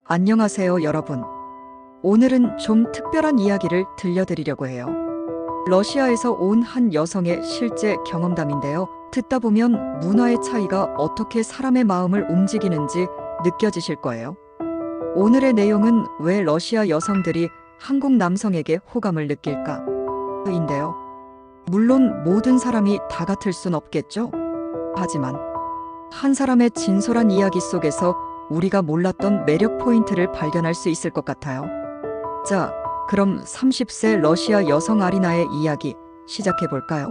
안녕하세요, 여러분. 오늘은 좀 특별한 이야기를 들려드리려고 해요. 러시아에서 온 한 여성의 실제 경험담인데요. 듣다 보면 문화의 차이가 어떻게 사람의 마음을 움직이는지 느껴지실 거예요. 오늘의 내용은 왜 러시아 여성들이 한국 남성에게 호감을 느낄까? 인데요. 물론 모든 사람이 다 같을 순 없겠죠? 하지만 한 사람의 진솔한 이야기 속에서 우리가 몰랐던 매력 포인트를 발견할 수 있을 것 같아요. 자, 그럼 30세 러시아 여성 아리나의 이야기 시작해 볼까요?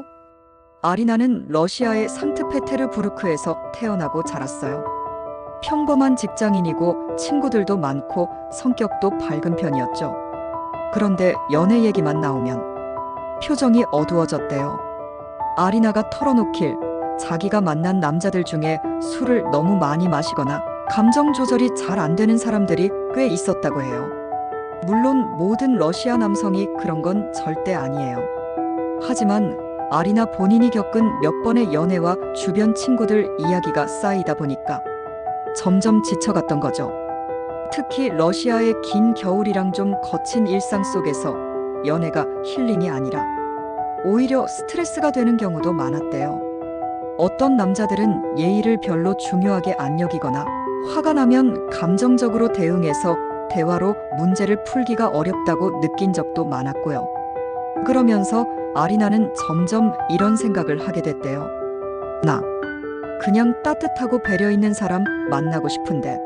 아리나는 러시아의 상트페테르부르크에서 태어나고 자랐어요. 평범한 직장인이고 친구들도 많고 성격도 밝은 편이었죠. 그런데 연애 얘기만 나오면 표정이 어두워졌대요. 아리나가 털어놓길 자기가 만난 남자들 중에 술을 너무 많이 마시거나 감정 조절이 잘 안 되는 사람들이 꽤 있었다고 해요. 물론 모든 러시아 남성이 그런 건 절대 아니에요. 하지만 아리나 본인이 겪은 몇 번의 연애와 주변 친구들 이야기가 쌓이다 보니까 점점 지쳐갔던 거죠. 특히 러시아의 긴 겨울이랑 좀 거친 일상 속에서 연애가 힐링이 아니라 오히려 스트레스가 되는 경우도 많았대요. 어떤 남자들은 예의를 별로 중요하게 안 여기거나 화가 나면 감정적으로 대응해서 대화로 문제를 풀기가 어렵다고 느낀 적도 많았고요. 그러면서 아리나는 점점 이런 생각을 하게 됐대요. 나 그냥 따뜻하고 배려 있는 사람 만나고 싶은데.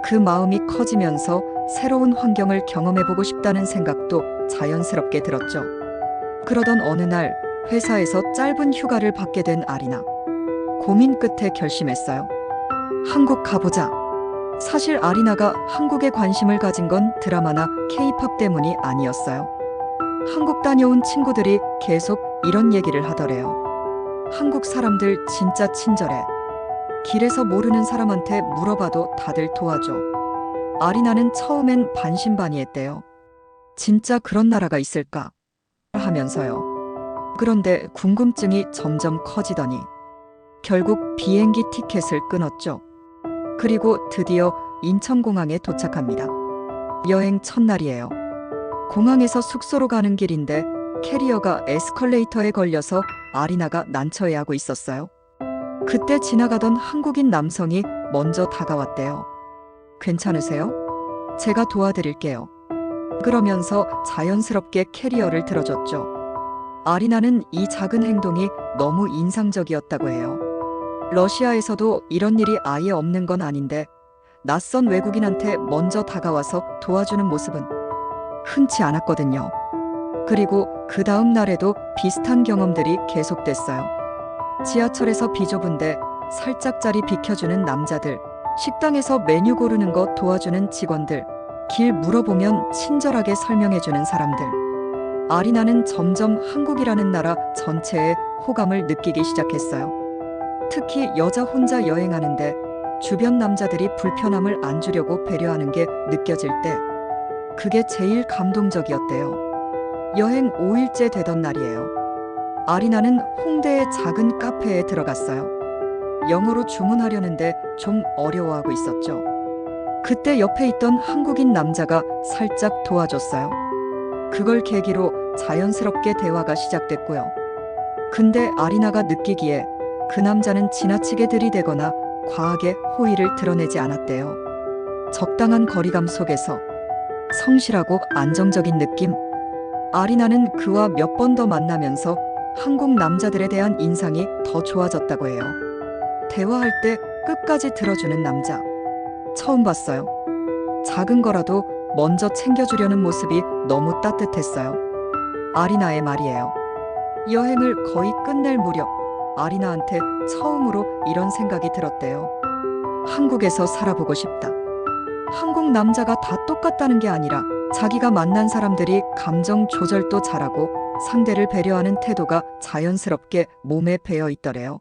그 마음이 커지면서 새로운 환경을 경험해보고 싶다는 생각도 자연스럽게 들었죠. 그러던 어느 날 회사에서 짧은 휴가를 받게 된 아리나. 고민 끝에 결심했어요. 한국 가보자. 사실 아리나가 한국에 관심을 가진 건 드라마나 K-팝 때문이 아니었어요. 한국 다녀온 친구들이 계속 이런 얘기를 하더래요. 한국 사람들 진짜 친절해. 길에서 모르는 사람한테 물어봐도 다들 도와줘. 아리나는 처음엔 반신반의했대요. 진짜 그런 나라가 있을까? 하면서요. 그런데 궁금증이 점점 커지더니 결국 비행기 티켓을 끊었죠. 그리고 드디어 인천공항에 도착합니다. 여행 첫날이에요. 공항에서 숙소로 가는 길인데 캐리어가 에스컬레이터에 걸려서 아리나가 난처해하고 있었어요. 그때 지나가던 한국인 남성이 먼저 다가왔대요. 괜찮으세요? 제가 도와드릴게요. 그러면서 자연스럽게 캐리어를 들어줬죠. 아리나는 이 작은 행동이 너무 인상적이었다고 해요. 러시아에서도 이런 일이 아예 없는 건 아닌데 낯선 외국인한테 먼저 다가와서 도와주는 모습은 흔치 않았거든요. 그리고 그 다음 날에도 비슷한 경험들이 계속됐어요. 지하철에서 비좁은데 살짝 자리 비켜주는 남자들, 식당에서 메뉴 고르는 거 도와주는 직원들, 길 물어보면 친절하게 설명해주는 사람들. 아리나는 점점 한국이라는 나라 전체에 호감을 느끼기 시작했어요. 특히 여자 혼자 여행하는데 주변 남자들이 불편함을 안 주려고 배려하는 게 느껴질 때 그게 제일 감동적이었대요. 여행 5일째 되던 날이에요. 아리나는 홍대의 작은 카페에 들어갔어요. 영어로 주문하려는데 좀 어려워하고 있었죠. 그때 옆에 있던 한국인 남자가 살짝 도와줬어요. 그걸 계기로 자연스럽게 대화가 시작됐고요. 근데 아리나가 느끼기에 그 남자는 지나치게 들이대거나 과하게 호의를 드러내지 않았대요. 적당한 거리감 속에서 성실하고 안정적인 느낌. 아리나는 그와 몇 번 더 만나면서 한국 남자들에 대한 인상이 더 좋아졌다고 해요. 대화할 때 끝까지 들어주는 남자. 처음 봤어요. 작은 거라도 먼저 챙겨주려는 모습이 너무 따뜻했어요. 아리나의 말이에요. 여행을 거의 끝낼 무렵 아리나한테 처음으로 이런 생각이 들었대요. 한국에서 살아보고 싶다. 한국 남자가 다 똑같다는 게 아니라 자기가 만난 사람들이 감정 조절도 잘하고 상대를 배려하는 태도가 자연스럽게 몸에 배어 있더래요.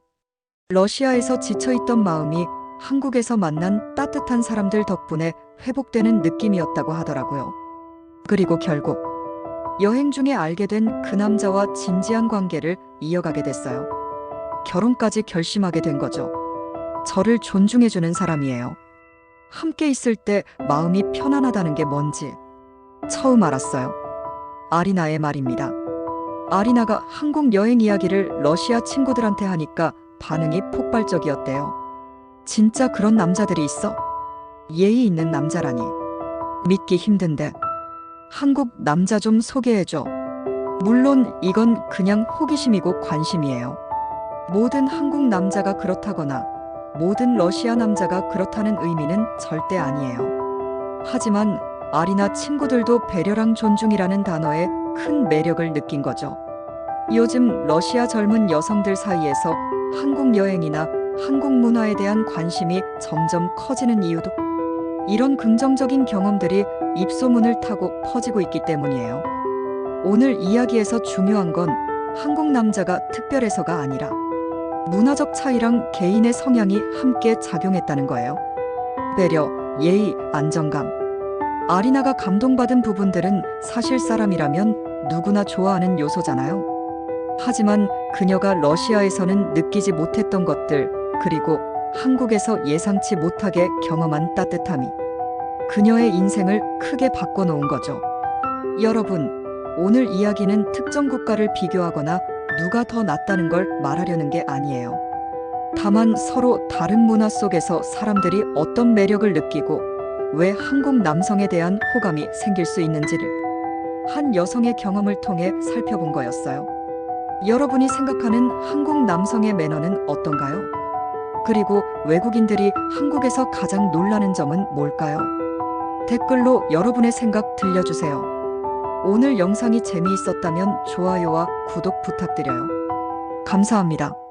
러시아에서 지쳐있던 마음이 한국에서 만난 따뜻한 사람들 덕분에 회복되는 느낌이었다고 하더라고요. 그리고 결국 여행 중에 알게 된 그 남자와 진지한 관계를 이어가게 됐어요. 결혼까지 결심하게 된 거죠. 저를 존중해주는 사람이에요. 함께 있을 때 마음이 편안하다는 게 뭔지 처음 알았어요. 아리나의 말입니다. 아리나가 한국 여행 이야기를 러시아 친구들한테 하니까 반응이 폭발적이었대요. 진짜 그런 남자들이 있어? 예의 있는 남자라니. 믿기 힘든데. 한국 남자 좀 소개해줘. 물론 이건 그냥 호기심이고 관심이에요. 모든 한국 남자가 그렇다거나 모든 러시아 남자가 그렇다는 의미는 절대 아니에요. 하지만 아리나 친구들도 배려랑 존중이라는 단어에 큰 매력을 느낀 거죠. 요즘 러시아 젊은 여성들 사이에서 한국 여행이나 한국 문화에 대한 관심이 점점 커지는 이유도 이런 긍정적인 경험들이 입소문을 타고 퍼지고 있기 때문이에요. 오늘 이야기에서 중요한 건 한국 남자가 특별해서가 아니라 문화적 차이랑 개인의 성향이 함께 작용했다는 거예요. 배려, 예의, 안정감. 아리나가 감동받은 부분들은 사실 사람이라면 누구나 좋아하는 요소잖아요. 하지만 그녀가 러시아에서는 느끼지 못했던 것들, 그리고 한국에서 예상치 못하게 경험한 따뜻함이 그녀의 인생을 크게 바꿔놓은 거죠. 여러분, 오늘 이야기는 특정 국가를 비교하거나 누가 더 낫다는 걸 말하려는 게 아니에요. 다만 서로 다른 문화 속에서 사람들이 어떤 매력을 느끼고 왜 한국 남성에 대한 호감이 생길 수 있는지를 한 여성의 경험을 통해 살펴본 거였어요. 여러분이 생각하는 한국 남성의 매너는 어떤가요? 그리고 외국인들이 한국에서 가장 놀라는 점은 뭘까요? 댓글로 여러분의 생각 들려주세요. 오늘 영상이 재미있었다면 좋아요와 구독 부탁드려요. 감사합니다.